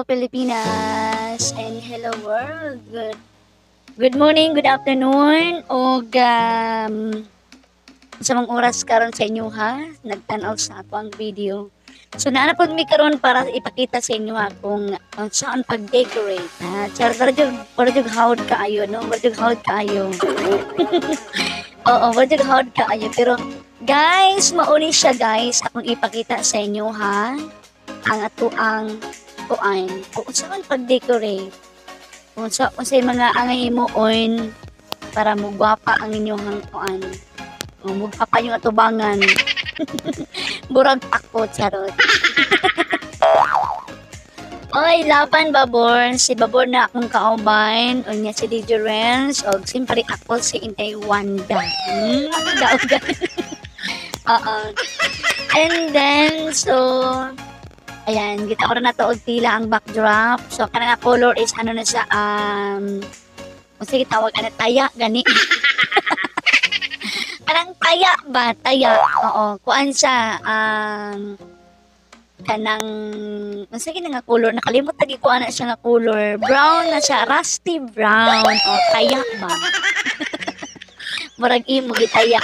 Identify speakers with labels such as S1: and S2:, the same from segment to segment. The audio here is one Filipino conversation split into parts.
S1: Hello Pilipinas and hello world. Good morning, good afternoon o sa mga oras karon sa inyo ha, nagtanaw sa ako ang video. So naana pod mi karon para ipakita sa inyo ha kung saan pag-decorate. Parang hawd kaayo no, parang hawd kaayo. Oo, parang hawd kaayo pero guys, mauni siya guys, akong ipakita sa inyo ha. Ang ato ang kuan kung saan pag-decorate kung sa mga angay mo on para mugwapa ang inyong kuan o mugwapa yung atubangan. Burag ako charot. Oy, laban babor si babor na akong kauban o niya si DJ Renz o simpre ako si Intay Wanda. Daugan. And then so ayan, kita ko na to og tila ang backdrop. So kana nga color is ano na siya kung sige tawag ana taya gani. Kanang taya ba? Taya. Oo, kuan siya kanang sige na nga color nakalimot lagi ko ana siya nga color. Brown na siya, rusty brown. O taya ba? Murag imo gitaya.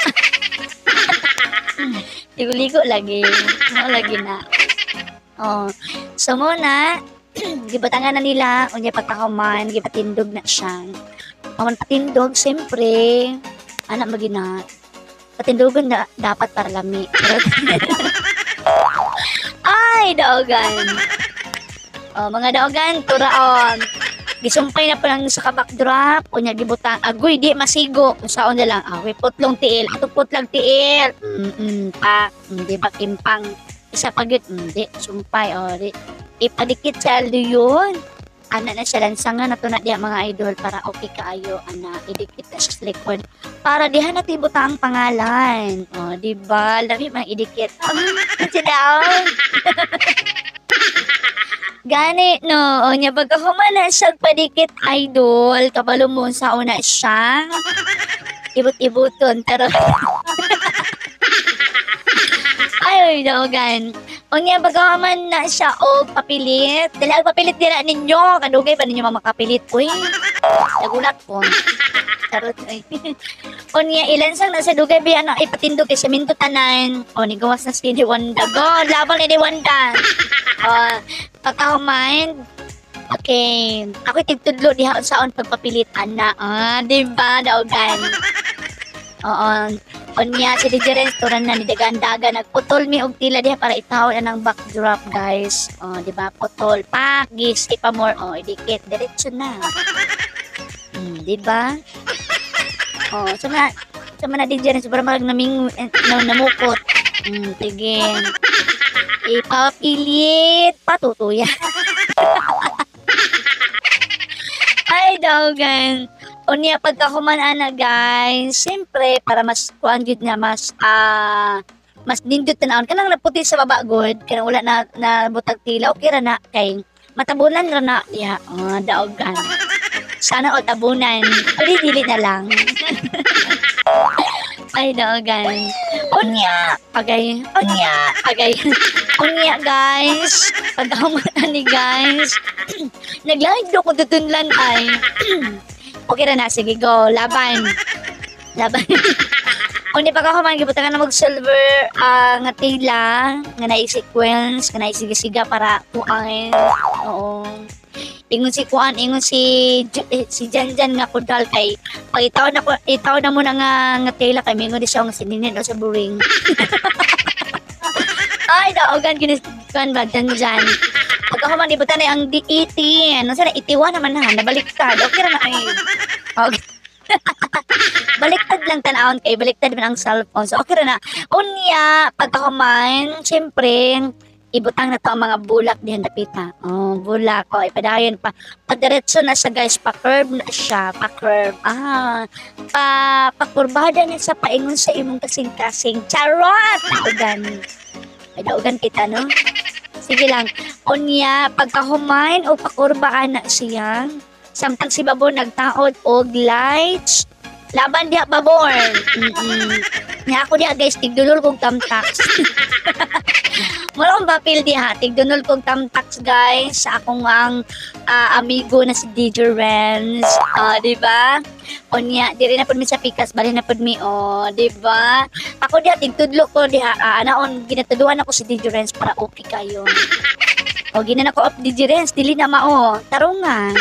S1: Ligo-ligo lagi. Mo lagi na. Oh, so muna, gibatangan na nila, unya pagkahuman, gipatindog na siya. Paman patindog, siyempre, anak magina, patindogan na dapat para lami. Ay, daogan. Oh, mga daogan, turaon. Gisumpay na pa lang sa backdrop, unya gibutang, agoy, di masigo. Saon na lang, agoy, putlong tiil, putlang tiil. Di ba kimpang. Isa pagit, hindi, sumpay, o, ipadikit sa aldo yun. Ana na siya lansangan na to na diya mga idol para okay kaayo, ana, idikit na siya sa likod. Para diha na tibuta ang pangalan. O, diba? Lami mga idikit. Kasi daw. Gani, no? O, niya, baga humana siya padikit, idol. Kabalo mo sa una siya. Ibut-ibuton, pero... Ay, daogan. O niya, bagaman na siya o papilit. Dala, papilit nila ninyo. Kadugay pa ninyo makapilit. Uy, nagulat po. Tarot, ay. O niya, ilansang na sa dugay biya na ipatindog kay semento tanan. O, nigawas na si Wanda. Go, labang ni Wanda. O, pagkahumain. Okay. Ako'y tigtudlo diha saon pagpapilit, ana. Diba, daogan. Oo. Unya si DJ Renz turan na ni dagan-dagan nagputol mi og tila diha para itawon na ng backdrop guys. Oh, di ba? Putol pak gis ipamor idikit diretso na. Di ba? Oh, sama DJ Renz para mag naming namukot. Sige. Ipapilit patutuya. Ay, daogan. Unya pagkahuman ana guys, siyempre para mas kuan gyud nga mas nindot tanawon kanang naputi sa baba god kanang wala na butag tila okay ra na kay matabunan ra na ya daogan. Sana o tabunan. Dili na lang. Ay daogan. Unya guys. Pagkahuman ani guys. Naglaig do ko tutunlan ay. Okay na na, sige, go. Laban. Kung di pa ka kumain, gibutangan na mag-silver nga tila, nga na-sequence, nga na-siga-siga para kuain. Oo. Ingon si kuan, ingon si Janjan nga kudal kay pag itaw na mo na nga tila kay mingon di siya nga sininin o sa buring. Ay, daogan giniskan ba Janjan. Pagka man ibutan na ang DET, ano sana itiwa naman na, nabaliktad. Okay na ay. Okay. Baliktad lang tanawon kay baliktad man ang cellphone. So okay na. Unya, pagka kumain, syempre, ibutang na to ang mga bulak diyan napita. Oh, bulak ko ipadayon pa. Padiretso na siya guys, pa-curve na siya, pa-curve. Pa-kurbada na sa paingon sa imong kasing-kasing. Charot! Daugan kita, no? Sige lang. Unya, pagkahumain o pakurbaan na siya. Samtang si Babor nagtaod og lights. Laban diha Babor. Nya ako diha guys, tigdulol kong tamtax. Wala akong papel diha. Tigdunol kong tamtax guys sa akong ang amigo na si DJ Renz. Di ba? O niya, di rin na po mi sa pikas, bali na po mi, di ba? Ako diha, tigtudlo ko diha, anaon, ginatuduan ako si DJ Renz para okay kayo. O, ginan ako of DJ Renz, dili na mao, tarungan.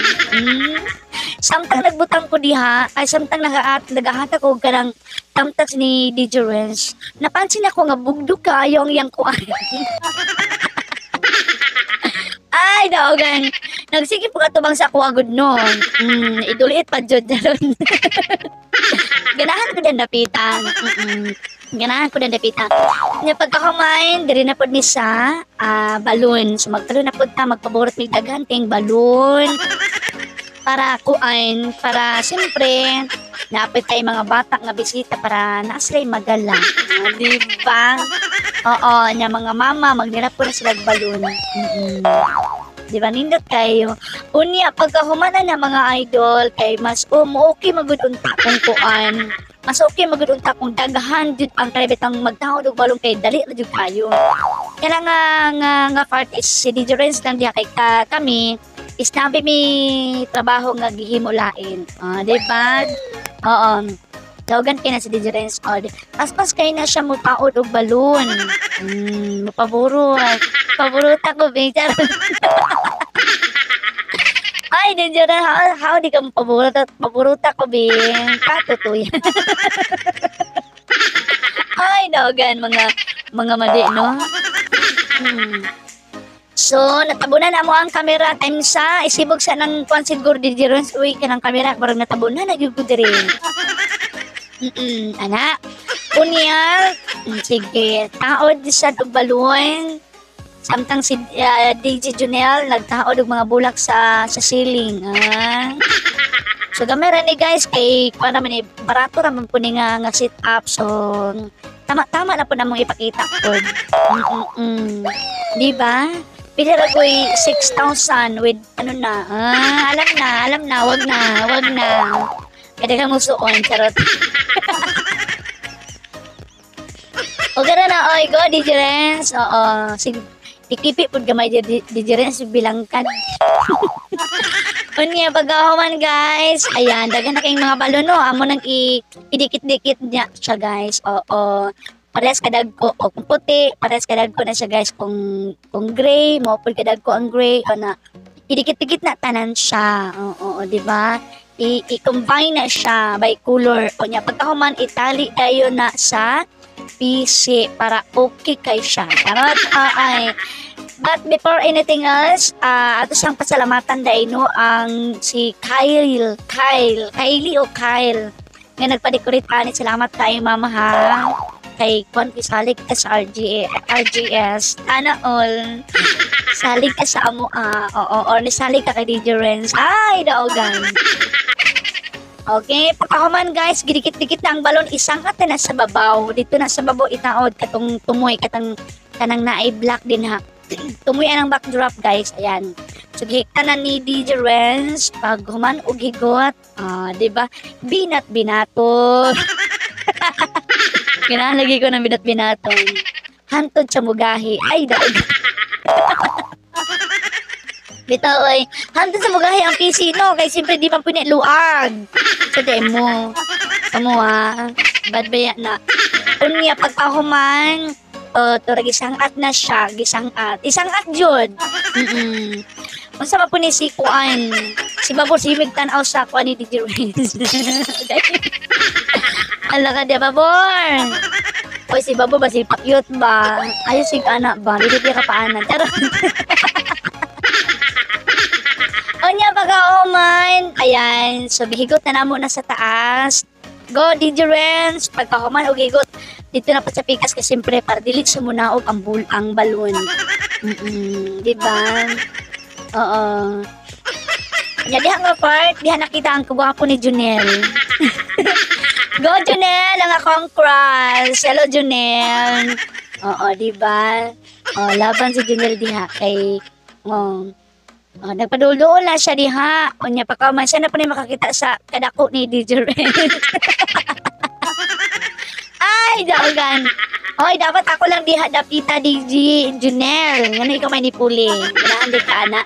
S1: Samtang nagbutang ko diha, ay samtang nagahata ko kanang tamtax ni DJ Renz, napansin ako nga bugdog kayo ang iyang kuan. Ay, daogan. Nagsige po katubang sa kuha good noon. Iduliit pa jud daron. Ganahan ko din dapitan. Ganahan ko din dapitan. Nya pagkakamain, diri na pod ni sa balloon. So magtulo na pod ta magpaborot mig daghan ting balloon. Para kuain, para siyempre napit tayo mga bata nga bisita para naasray magala. Di ba? Oo, nya mga mama, magnirap po na sila balloon. Di ba, nindot kayo. Unya, pagkahumana na mga idol, kay mas okay magudunta kung kuan. Mas okay magudunta kung dagahan jud ang karibitang magtawad og balong kay dali na jud kayo. Kaya nga part is si DJ Renz lang diya kay kami is nabi mi trabaho nga gihimulain. Di ba? Oo. Dawagan kayo na si DJ Renz. Pas kayo na siya mupaod og balon. Mapaburot. Paburuta ko, Bing. Ay, DJ Renz, how di ka mapaburot? Paburuta ko, Bing. Patutoy. Ay, dawagan, mga mali, no? So, natabunan na mo ang camera time sa isibog sa ng kuan siguro DJ Renz. Uy, kanang camera, parang natabunan na gyud diri. Anak. Unya, sige, taod sa og balon. Samtang si DJ Junel nagtaod og mga bulak sa ceiling. So, gamera ni guys kay para man barato ra man po ni nga sit up. So, tama na po namong ipakita ko. Di ba? Pinara ko 6,000 with ano na. Alam na, wag na. Kada ka musuon, charot. O gana na, oy, go, DJ Renz. Oo, sige, ikipi po gamay DJ Renz, bilangkan. Unya, pag-ahuman, guys. Ayan, dagan na kayong mga balon, no? Amo nang idikit-dikit niya siya, guys. Oo. Pares kadag ko o kung puti, pares kadag ko na siya guys kung gray, mo pud kadag ko ang gray o na idikit-dikit na tanan siya. Oo, di ba? I-combine na siya by color. O nya pagkahuman itali kayo na sa PC para okay kay siya. Tarot ay. But before anything else, ato siyang pasalamatan dahil no ang si Kylie nga nagpa-decorate ani. Salamat kayo mama ha. Kay Kwan salig ka sa RGS. Ana all. Salig ka sa amo or nisalig ka kay DJ Renz. Ay, daogan. Okay, pagkahuman guys, gidikit-dikit na ang balon, isangkat na sa babaw. Dito na sa babaw itaod katong tumoy kanang naay black din ha. Tumoy ang backdrop guys. Ayan. So gihikta na ni DJ Renz pag human og higot. Di ba? Binat-binato. Kinalagi ko ng binat-binaton. Hantod sa mugahi. Ay, daog. Bitaw, ay. Hantod sa mugahi ang PC, no? Kaya siyempre di pa piniluag. Sa demo. Kamu, ha? Bad ba yan na? Unya, pagpahuman, turag isangat na siya. Gisangat. Isangat, Jod. Masama po ni si Kuan. Si Babor, si Migtanaw sa Kuan ni DJ Renz. Ala ka dia Babor. Oy si Babor ba si pakyot ba? Ayos sig anak ba? Dili ka paanan. Charot. Onya pagkauman. Ayan, so bihigot na namo na sa taas. Go DJ Renz, pagkahuman og higot dito na pa sa pikas kasi siyempre para dili sa munaog ang balon. Di ba? Oo. Nya diha nga part, diha nakita ang kagwapo ni Junel. Go, Junel! Ang akong crush. Hello, Junel. Oo, diba? Laban si Junel diha kay... nagpaduldoon na siya diha. O niya, pagkaman siya na po na makakita sa kadako ni DJ Renz. Ay, daogan. Oy, dapat ako lang diha dapita di Junel. Ngano ikaw may nipuli. Kailangan di ka ana.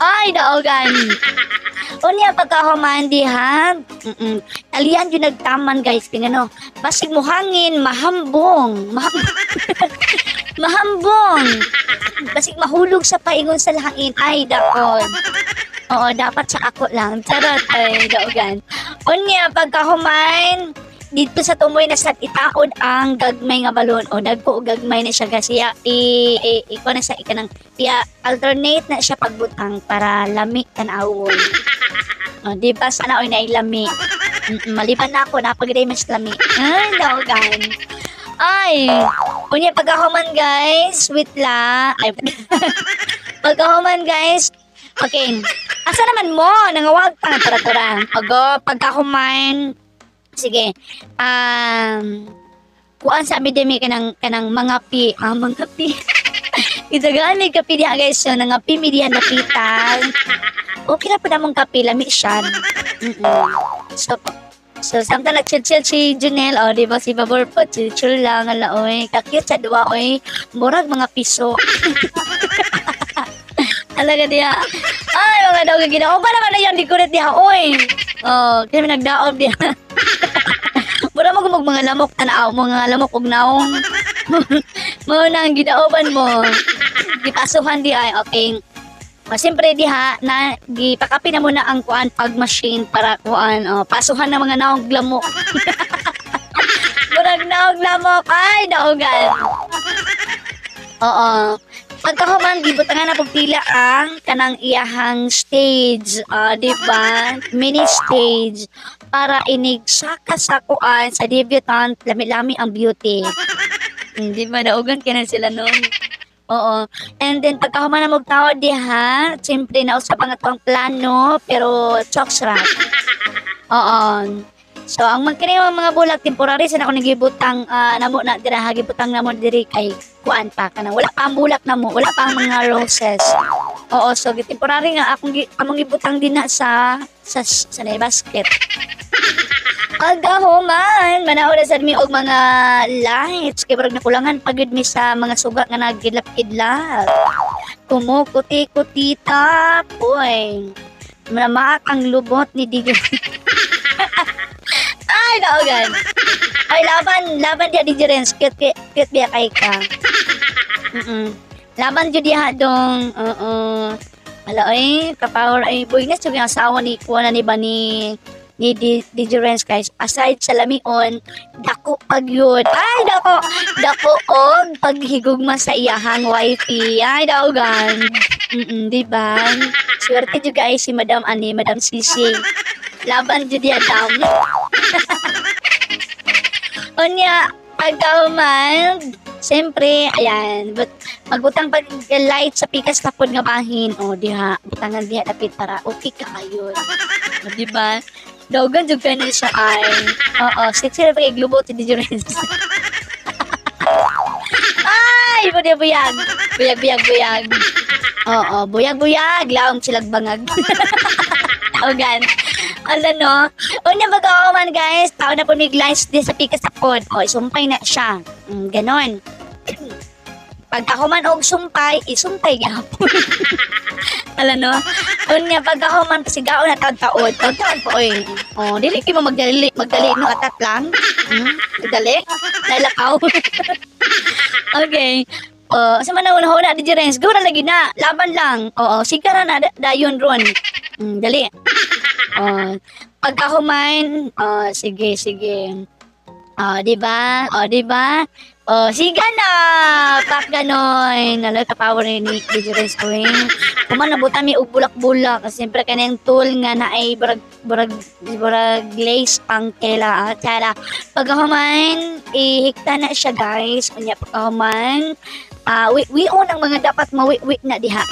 S1: Ay, daogan. Unya pagkahuman diha. Alian yung nagtaman guys. Tingano. Basig mo hangin, mahambong. Mahambong. Basig mahulog sa paingon sa lahangin. Ay, dakon. Oo, dapat sa ako lang. Charot, ay, daogan. Unya pagkahuman, dito sa tumoy na sa itaod ang gagmay nga balon o dagko gagmay na siya kasi iko na sa ikanang alternate na siya pagbutang para lami tanawon. O di ba sana oy na ilami. Maliban na ako na pagday mas lami. Ay, daogan. Ay, unya pagkahuman guys, wait la. Ay, pagkahuman guys. Okay. Asa naman mo? Nangawag pa ng tara-tara. Pagkahuman. Sige. Kuan sa amin demi kanang mga pi. Mga pi. Itagaan may kapi diha guys. So, nangapi mi diha napitan. Okay na po namang kapi. Lami siya. So, samtang nag-chill-chill si Junel. O, di ba si Babor po? Chill-chill lang. Ala, oy. Kakit sa dua, oy. Murag mga piso. Talaga diha. Ay, mga daw ginawa. O, ba naman na yan? Di ko rin diha, oy. Oh, kasi may nagdaob diha. Mura mo kung mga lamok tanaw, mga lamok ug naong. Mo nang gidaoban mo. Gipasuhan di ay okay. Siyempre diha na gipakapi na muna ang kuan pag machine para kuan pasuhan ng mga naong lamok. Murag naong lamok ay daogan. Oo. Pagkahuman gibutangan na pagpila ang kanang iyahang stage, di ba? Mini stage para inigsaka sa kuan sa debutant lami-lami ang beauty. Di ba daugan kina sila noon? Oo. And then pagkahuman na magtawad diha, siyempre na usap ang atong plano pero chokes ra. Oo. So ang magkini mga bulak temporary sa ako nagibutang namo na dira hagibutang namo diri kay kuan pa kana wala pa ang bulak namo, wala pa ang mga roses. Oo, so temporary nga among gibutang din na sa basket. Pagkahuman, manaw na sad mi og mga lights kay barag nakulangan pagud mi sa mga suga nga nagidlap-idlap. Kumukuti-kuti tapoy. Mamaak ang lubot ni Digay. Ay, daogan. Ay, laban dia di Jerens. Cute biya kay ka. Laban jud diha dong. Ala ay, kapower ay boy na sa asawa ni kuha na ni ba ni Jerens guys. Aside sa lamion, dako pag yun. Ay, dako og paghigugma sa iyahang wifey. Ay, daogan. Diba? Swerte jud guys si Madam Sisi. Laban jud diha daw. Unya, pagkahuman, siyempre, ayan, magbutang pag light sa pikas tapod nga bahin. O, diha, butangan diha dapit para okay ka kayo. O, diba? Dogan jud ka na siya ay. Oo, sexy na pag-iglubo ti Jerens. Ay, buyag. Buyag. Oo, buyag. Laong silag bangag. Ogan. Ala no. Unya pagkahuman guys, tao na po may lights din sa pikas tapod. O, isumpay na siya. Ganon. Pagkahuman og sumpay, isumpay gyapon. Ala no. Unya pagkahuman pasigaon na taon-taon. Taon-taon po oy. Oh, dili kay mo magdali no atat lang. Dali. Nalakaw. Okay. Sa manahon-hon di Jerens, gawra lagi na. Laban lang. Oo, sigara na dayon ron. Dali. Pagkahuman, sige. Di ba? Siga na! Pak ganon. Nalay ka-power ni Jerens ko eh. Kuman nabutan mi og bulak-bulak. Kasi siyempre kanang tool nga na ay burag glaze pang kela. Tsara. Pagkahuman, ihikta na siya guys. Kanya pagkahuman, wion ang mga dapat mawi-wi na diha.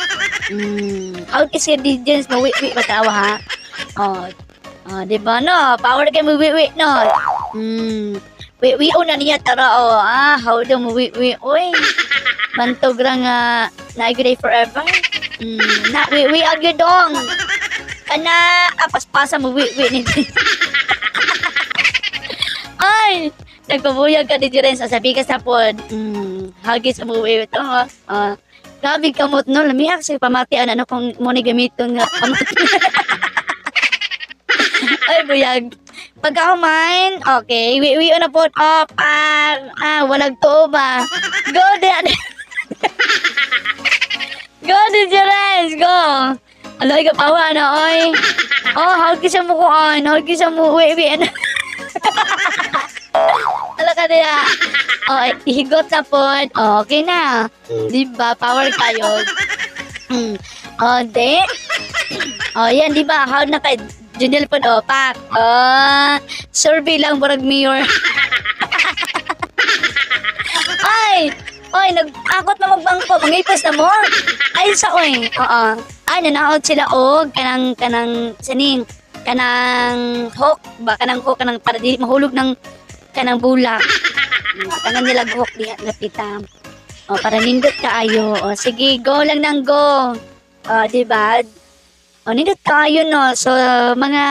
S1: How to say di Jerens mawi-wi batawa ha? Diba no? Power kay mawi-wi no? Wion na niya tara how daw mawi-wi? Uy, bantog ra nga na-agree forever. Wi agyo dong. Kana apas-pasa mawi-wi ni. Ay, Nagpabuyag ka di rin sa sabi ka sa pod. Hagi sa buwi ito. Grabe kamot no. Lamiak sa pamatian. Ano kung mo ni gamiton nga kamot. Ay, buyag. Pagkahumain, okay. Wiwi na po. Walang to ba? Go, di. Go, di rin. Go. Alay ka pawa na, oy. Hagi sa mo ko, oy. Hagi sa mo. Wiwi na. Ala ka niya. Higot na po. Okay na. Diba? Power kayo. Di. Yan, diba? How na kayo? Junel po, pak. Survey lang, barag mayor. Oy, nag-akot na magbangko. Mangipos na mo. Ay, sa oy. Nanaot sila kanang saning, kanang hook. Kanang hook, para di mahulog ng kanang bulak. Kanang nilag hook, di napita. Para nindot kaayo. Sige, go lang nang go. Diba? Nindot kaayo, no? So, mga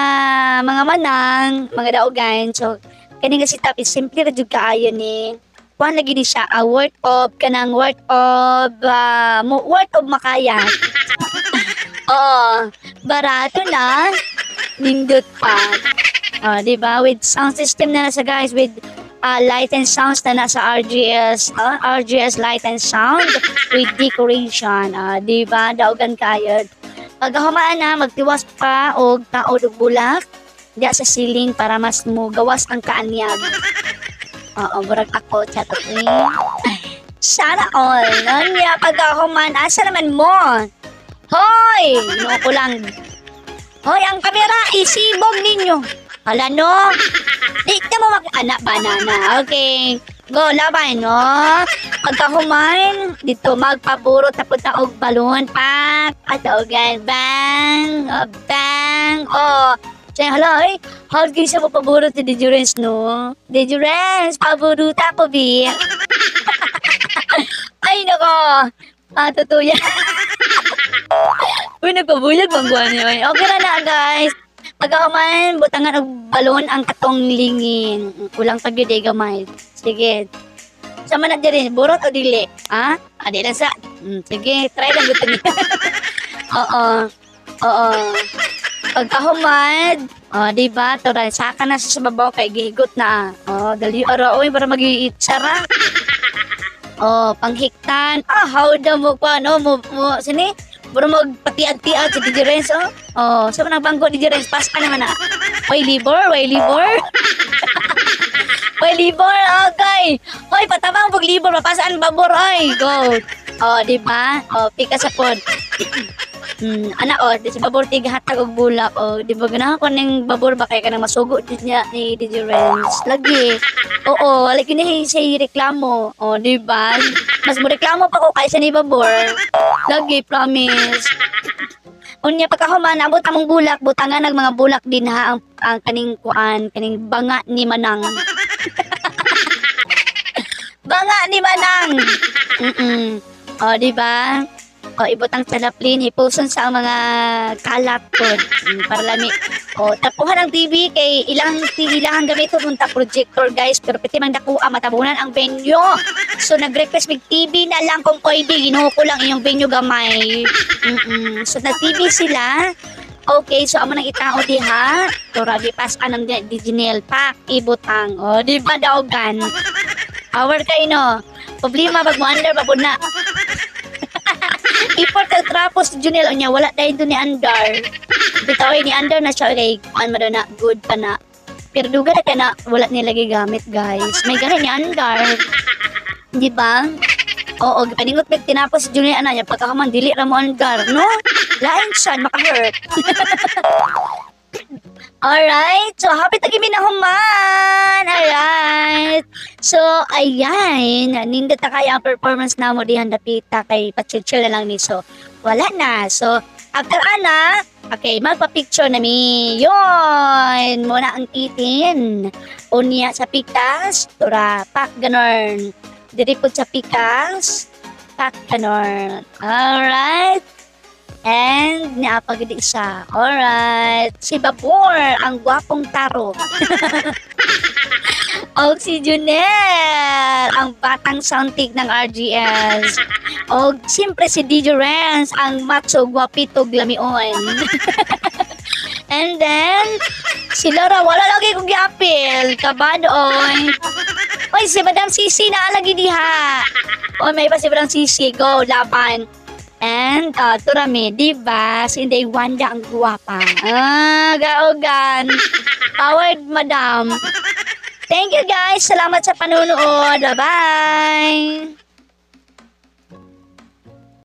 S1: manang, mga daogan. So, kaning kasi tapos, simple na jud kaayo ni. Kuhan lagi ni siya, worth of makayat. Barato na. Nindot pa. Diba? With sound system na nasa guys, with light and sounds na nasa RGS light and sound with decoration. Diba? Daogan kayo. Pag humaan na, magtiwas pa o kaod og bulak diya sa ceiling para mas mo gawas ang kaanyag. Burag ako, chatot ni. Sana all. Nonya, pag humaan, asa naman mo? Hoy! Inuo ko lang. Hoy, ang kamera, isibog ninyo. Hala, no? Di ka mo mag-anak banana. Okay. Go, laban, no? Pagkahumain, dito magpaburo tapos na og balon. Pak! Atogan. Bang! Bang! Say, hala, hard kayo sa paburo ti Dijurens, no? Dijurens, paburo tapo, bi. Ay, nako. Tutuya. Uy, nagpabuyag bang buwan niyo. Okay na, guys. Pagkahumain, butangan og balon ang katong lingin. Kulang pag-yuday gamay. Sige. Sama na dyan, burot o dili? Di lang sa. Sige, try lang gusto niya. Oo. Pagkahumad, diba? Turay, saka na sa babaw kay gihigot na. Dali araw, para mag-iitsara. Panghiktan. Hawda mo pa, no? Sini? Puro magpatiad-tiad si DJ Renz, saan nagbanggo DJ Renz? Pas ka naman, Way libor? Way libor, okay. Hoy, patabang pag libor, mapasaan babor, oy. Go. Diba? Pika sa pod. Di si babor tigahatag og bulak. Di ba ganahan ko ning babor ba kay kanang masugo din niya ni DJ Renz. Lagi. Lagi ni siya reklamo. Di ba? Mas mo reklamo pa ko kaysa ni babor. Lagi, promise. Unya pagkahuman, abot among bulak, butangan ng mga bulak din ang kaning kuan, kaning banga ni Manang. Banga ni Manang. Di ba? Ibutang salaplin, ipuson sa mga kalat po. Para lami. Tapuhan ang TV kay ilang gamit ko punta projector guys. Pero piti mang dakuha matabunan ang venue. So nag-request mig TV na lang kung pwede. Ginuho ko lang iyong venue gamay. So nag-TV sila. Okay, so amo nang itao diha. Turabi pas anang diginel pak ibutang. Di ba daogan? Power kayo no. Problema pag mo under babod na. Iport ang trapos si Junel niya, wala dahil doon ni Andar. Bitawin ni Andar na siya, okay, ano na, good pa na. Pero duga na ka na, wala nilagay gamit, guys. May ganun ni Andar. Di ba? Paningot may tinapos si Junel niya, pagkakaman, dili ra mo Andar, no? Lain siya, maka-hurt. Alright, so happy tagi minahuman. Alright. So, ayan, nindot na kaya ang performance na mo dihan dapita kay pachill na lang ni. So, wala na. So, after ana, okay, magpa-picture na mi. Yun, muna ang titin. Unya sa pikas, tura, pak, ganon. Diripod sa pikas, pak, ganon. Alright. And naapagdi siya. Alright. Si Babor, ang gwapong taro. Og si Junel, ang batang soundtick ng RGS. Og siyempre si DJ Renz, ang macho gwapito glamion. And then, si Laura, wala lagi kong giapil. Kabado, oy. Oy, si Madam Sisi na lagi diha. Oy, may pa si Madam Sisi. Go, laban. And, turami, diba? Si Inday Wanda ang guwapa. Gaogan. Powered, Madam. Thank you, guys. Salamat sa panunood. Bye-bye.